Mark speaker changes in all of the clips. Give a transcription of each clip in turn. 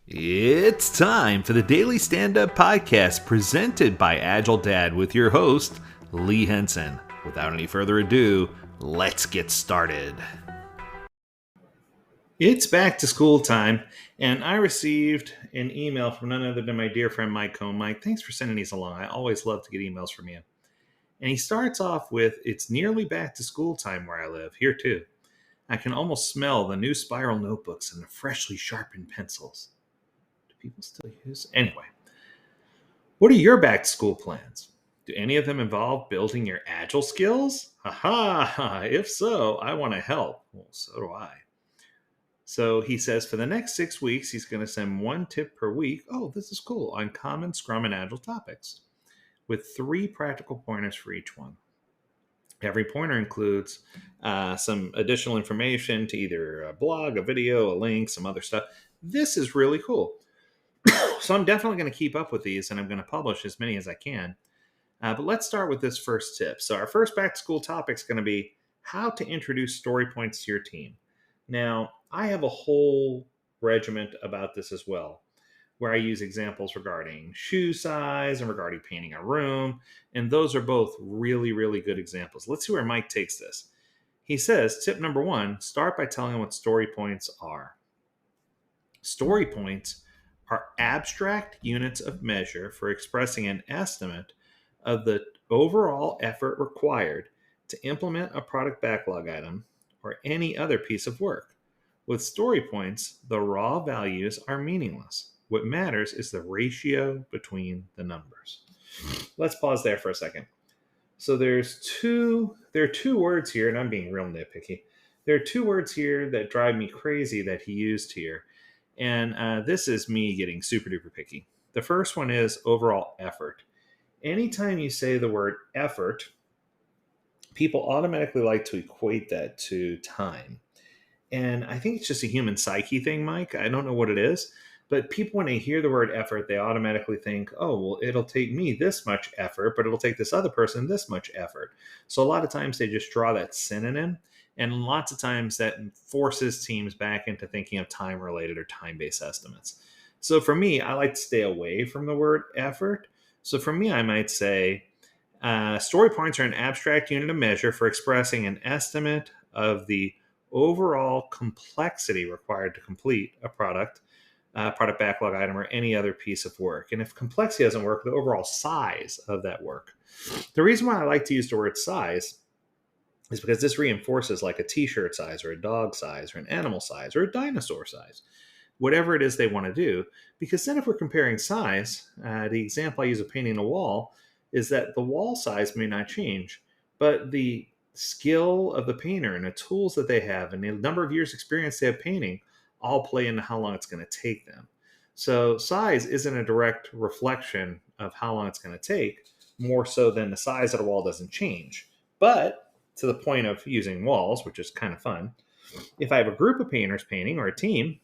Speaker 1: It's time for the Daily Stand Up Podcast presented by Agile Dad with your host, Lee Henson. Without any further ado, let's get started. It's back to school time, and I received an email from none other than my dear friend Mike Cohn. Mike, thanks for sending these along. I always love to get emails from you. And he starts off with, "It's nearly back to school time where I live, here too. I can almost smell the new spiral notebooks and the freshly sharpened pencils. Do people still use? Anyway, what are your back to school plans? Do any of them involve building your agile skills? Haha, if so, I want to help. Well, so do I." So he says for the next 6 weeks, he's going to send one tip per week. Oh, this is cool. On common Scrum and Agile topics with 3 practical pointers for each one. Every pointer includes some additional information to either a blog, a video, a link, some other stuff. This is really cool. So I'm definitely going to keep up with these and I'm going to publish as many as I can. But let's start with this first tip. So our first back to school topic is going to be how to introduce story points to your team. Now, I have a whole regiment about this as well, where I use examples regarding shoe size and regarding painting a room. And those are both really, really good examples. Let's see where Mike takes this. He says, tip number 1, start by telling them what story points are. Story points are abstract units of measure for expressing an estimate of the overall effort required to implement a product backlog item or any other piece of work. With story points, the raw values are meaningless. What matters is the ratio between the numbers. Let's pause there for a second. So there are two words here, and I'm being real nitpicky. There are 2 words here that drive me crazy that he used here. And this is me getting super duper picky. The first one is overall effort. Anytime you say the word effort, people automatically like to equate that to time. And I think it's just a human psyche thing, Mike. I don't know what it is. But people, when they hear the word effort, they automatically think, oh, well, it'll take me this much effort, but it'll take this other person this much effort. So a lot of times they just draw that synonym. And lots of times that forces teams back into thinking of time related or time based estimates. So for me, I like to stay away from the word effort. So for me, I might say story points are an abstract unit of measure for expressing an estimate of the overall complexity required to complete a product backlog item, or any other piece of work. And if complexity doesn't work, the overall size of that work. The reason why I like to use the word size is because this reinforces like a t-shirt size or a dog size or an animal size or a dinosaur size, whatever it is they want to do. Because then if we're comparing size, the example I use of painting a wall is that the wall size may not change, but the skill of the painter and the tools that they have and the number of years experience they have painting all play into how long it's going to take them. So size isn't a direct reflection of how long it's going to take, more so than the size of the wall doesn't change. But to the point of using walls, which is kind of fun, if I have a group of painters painting or a team,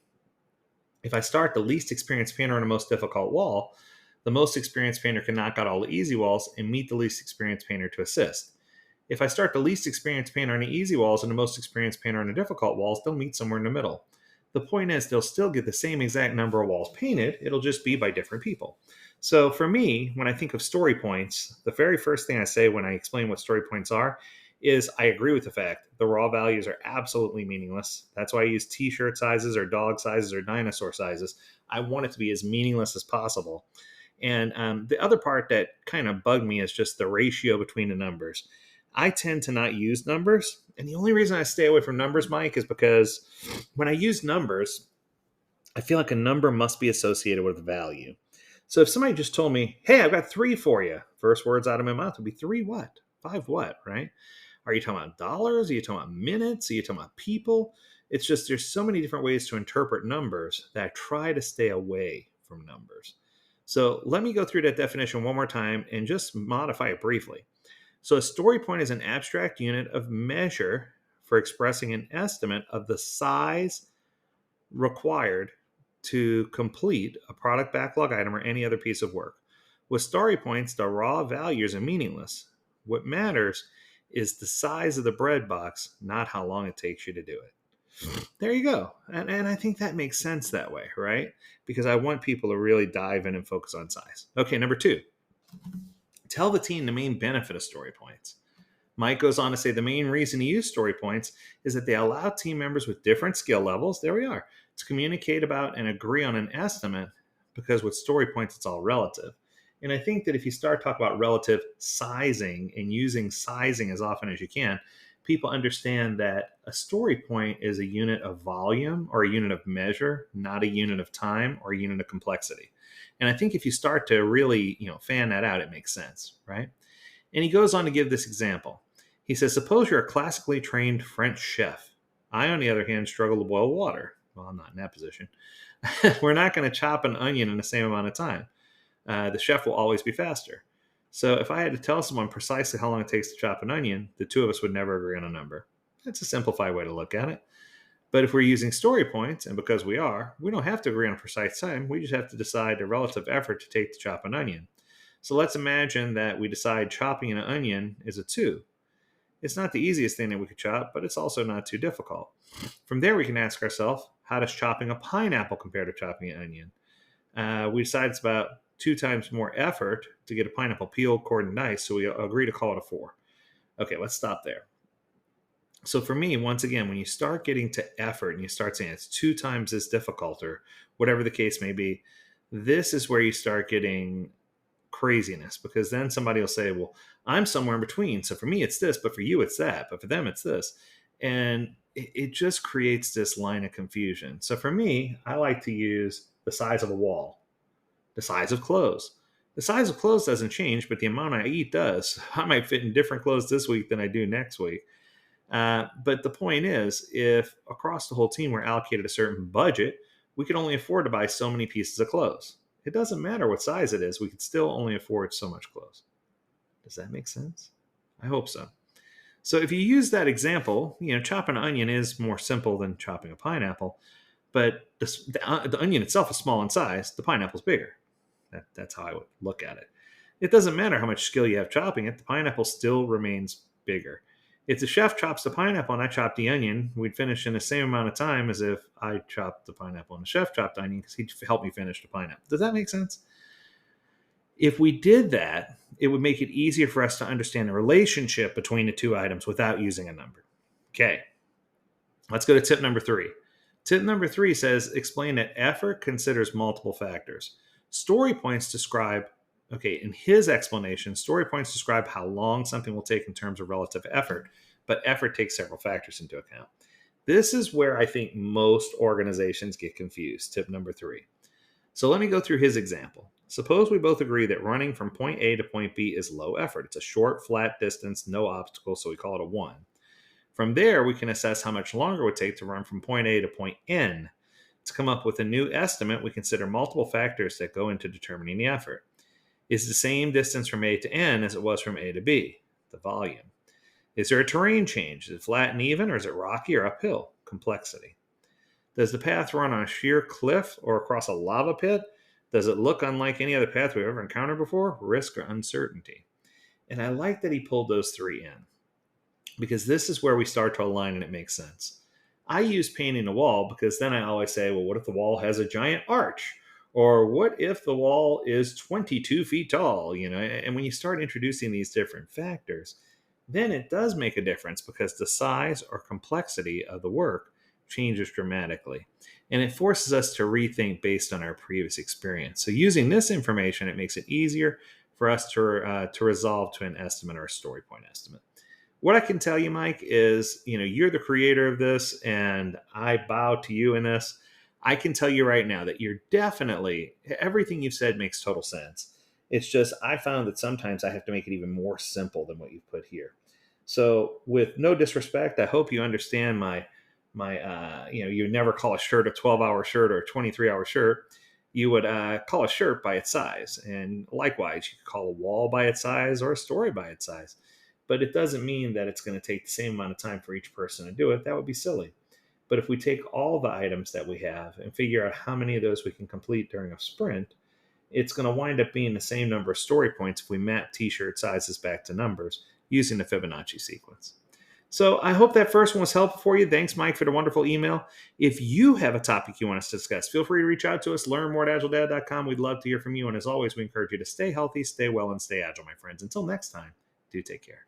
Speaker 1: if I start the least experienced painter on the most difficult wall, the most experienced painter can knock out all the easy walls and meet the least experienced painter to assist. If I start the least experienced painter on the easy walls and the most experienced painter on the difficult walls, they'll meet somewhere in the middle. The point is they'll still get the same exact number of walls painted. It'll just be by different people. So for me, when I think of story points, the very first thing I say when I explain what story points are is I agree with the fact the raw values are absolutely meaningless. That's why I use t-shirt sizes or dog sizes or dinosaur sizes. I want it to be as meaningless as possible. And the other part that kind of bugged me is just the ratio between the numbers. I tend to not use numbers. And the only reason I stay away from numbers, Mike, is because when I use numbers, I feel like a number must be associated with value. So if somebody just told me, hey, I've got 3 for you, first words out of my mouth would be 3 what? 5 what, right? Are you talking about dollars? Are you talking about minutes? Are you talking about people? It's just there's so many different ways to interpret numbers that I try to stay away from numbers. So let me go through that definition one more time and just modify it briefly. So a story point is an abstract unit of measure for expressing an estimate of the size required to complete a product backlog item or any other piece of work. With story points, the raw values are meaningless. What matters is the size of the bread box, not how long it takes you to do it. There you go. And I think that makes sense that way, right? Because I want people to really dive in and focus on size. Okay, number two, tell the team the main benefit of story points. Mike goes on to say the main reason to use story points is that they allow team members with different skill levels, there we are, to communicate about and agree on an estimate, because with story points, it's all relative. And I think that if you start talking about relative sizing and using sizing as often as you can, people understand that a story point is a unit of volume or a unit of measure, not a unit of time or a unit of complexity. And I think if you start to really, fan that out, it makes sense, right? And he goes on to give this example. He says, suppose you're a classically trained French chef. I, on the other hand, struggle to boil water. Well, I'm not in that position. We're not going to chop an onion in the same amount of time. The chef will always be faster. So if I had to tell someone precisely how long it takes to chop an onion, the two of us would never agree on a number. That's a simplified way to look at it. But if we're using story points, and because we don't have to agree on a precise time. We just have to decide the relative effort to take to chop an onion. So let's imagine that we decide chopping an onion is a 2. It's not the easiest thing that we could chop, but it's also not too difficult. From there, we can ask ourselves, how does chopping a pineapple compare to chopping an onion? We decide it's about 2 times more effort to get a pineapple peeled, cored, and diced, so we agree to call it a 4. Okay, let's stop there. So for me, once again, when you start getting to effort and you start saying it's 2 times as difficult or whatever the case may be, this is where you start getting craziness, because then somebody will say, well, I'm somewhere in between. So for me, it's this, but for you, it's that. But for them, it's this. And it just creates this line of confusion. So for me, I like to use the size of a wall, the size of clothes. The size of clothes doesn't change, but the amount I eat does. I might fit in different clothes this week than I do next week. But the point is, if across the whole team we're allocated a certain budget, we can only afford to buy so many pieces of clothes. It doesn't matter what size it is, we can still only afford so much clothes. Does that make sense? I hope so. So if you use that example, chopping an onion is more simple than chopping a pineapple, but the onion itself is small in size, the pineapple's bigger. That's how I would look at it. It doesn't matter how much skill you have chopping it, the pineapple still remains bigger. If the chef chops the pineapple and I chop the onion, we'd finish in the same amount of time as if I chopped the pineapple and the chef chopped the onion, because he'd help me finish the pineapple. Does that make sense? If we did that, it would make it easier for us to understand the relationship between the two items without using a number. Okay, let's go to tip number 3. Tip number 3 says, explain that effort considers multiple factors. Story points describe, in his explanation, story points describe how long something will take in terms of relative effort, but effort takes several factors into account. This is where I think most organizations get confused. Tip number 3. So let me go through his example. Suppose we both agree that running from point A to point B is low effort. It's a short, flat distance, no obstacles, so we call it a 1. From there, we can assess how much longer it would take to run from point A to point N. To come up with a new estimate, we consider multiple factors that go into determining the effort. Is the same distance from A to N as it was from A to B? The volume. Is there a terrain change? Is it flat and even, or is it rocky or uphill? Complexity. Does the path run on a sheer cliff or across a lava pit? Does it look unlike any other path we've ever encountered before? Risk or uncertainty? And I like that he pulled those 3 in, because this is where we start to align and it makes sense. I use painting a wall because then I always say, well, what if the wall has a giant arch? Or what if the wall is 22 feet tall? And when you start introducing these different factors, then it does make a difference, because the size or complexity of the work changes dramatically. And it forces us to rethink based on our previous experience. So using this information, it makes it easier for us to resolve to an estimate or a story point estimate. What I can tell you, Mike, is, you're the creator of this, and I bow to you in this. I can tell you right now that you're definitely, everything you've said makes total sense. It's just, I found that sometimes I have to make it even more simple than what you've put here. So with no disrespect, I hope you understand my you never call a shirt a 12-hour shirt or a 23-hour shirt. You would call a shirt by its size. And likewise, you could call a wall by its size or a story by its size. But it doesn't mean that it's going to take the same amount of time for each person to do it. That would be silly. But if we take all the items that we have and figure out how many of those we can complete during a sprint, it's going to wind up being the same number of story points if we map t-shirt sizes back to numbers using the Fibonacci sequence. So I hope that first one was helpful for you. Thanks, Mike, for the wonderful email. If you have a topic you want us to discuss, feel free to reach out to us. Learn more at agiledad.com. We'd love to hear from you. And as always, we encourage you to stay healthy, stay well, and stay agile, my friends. Until next time, do take care.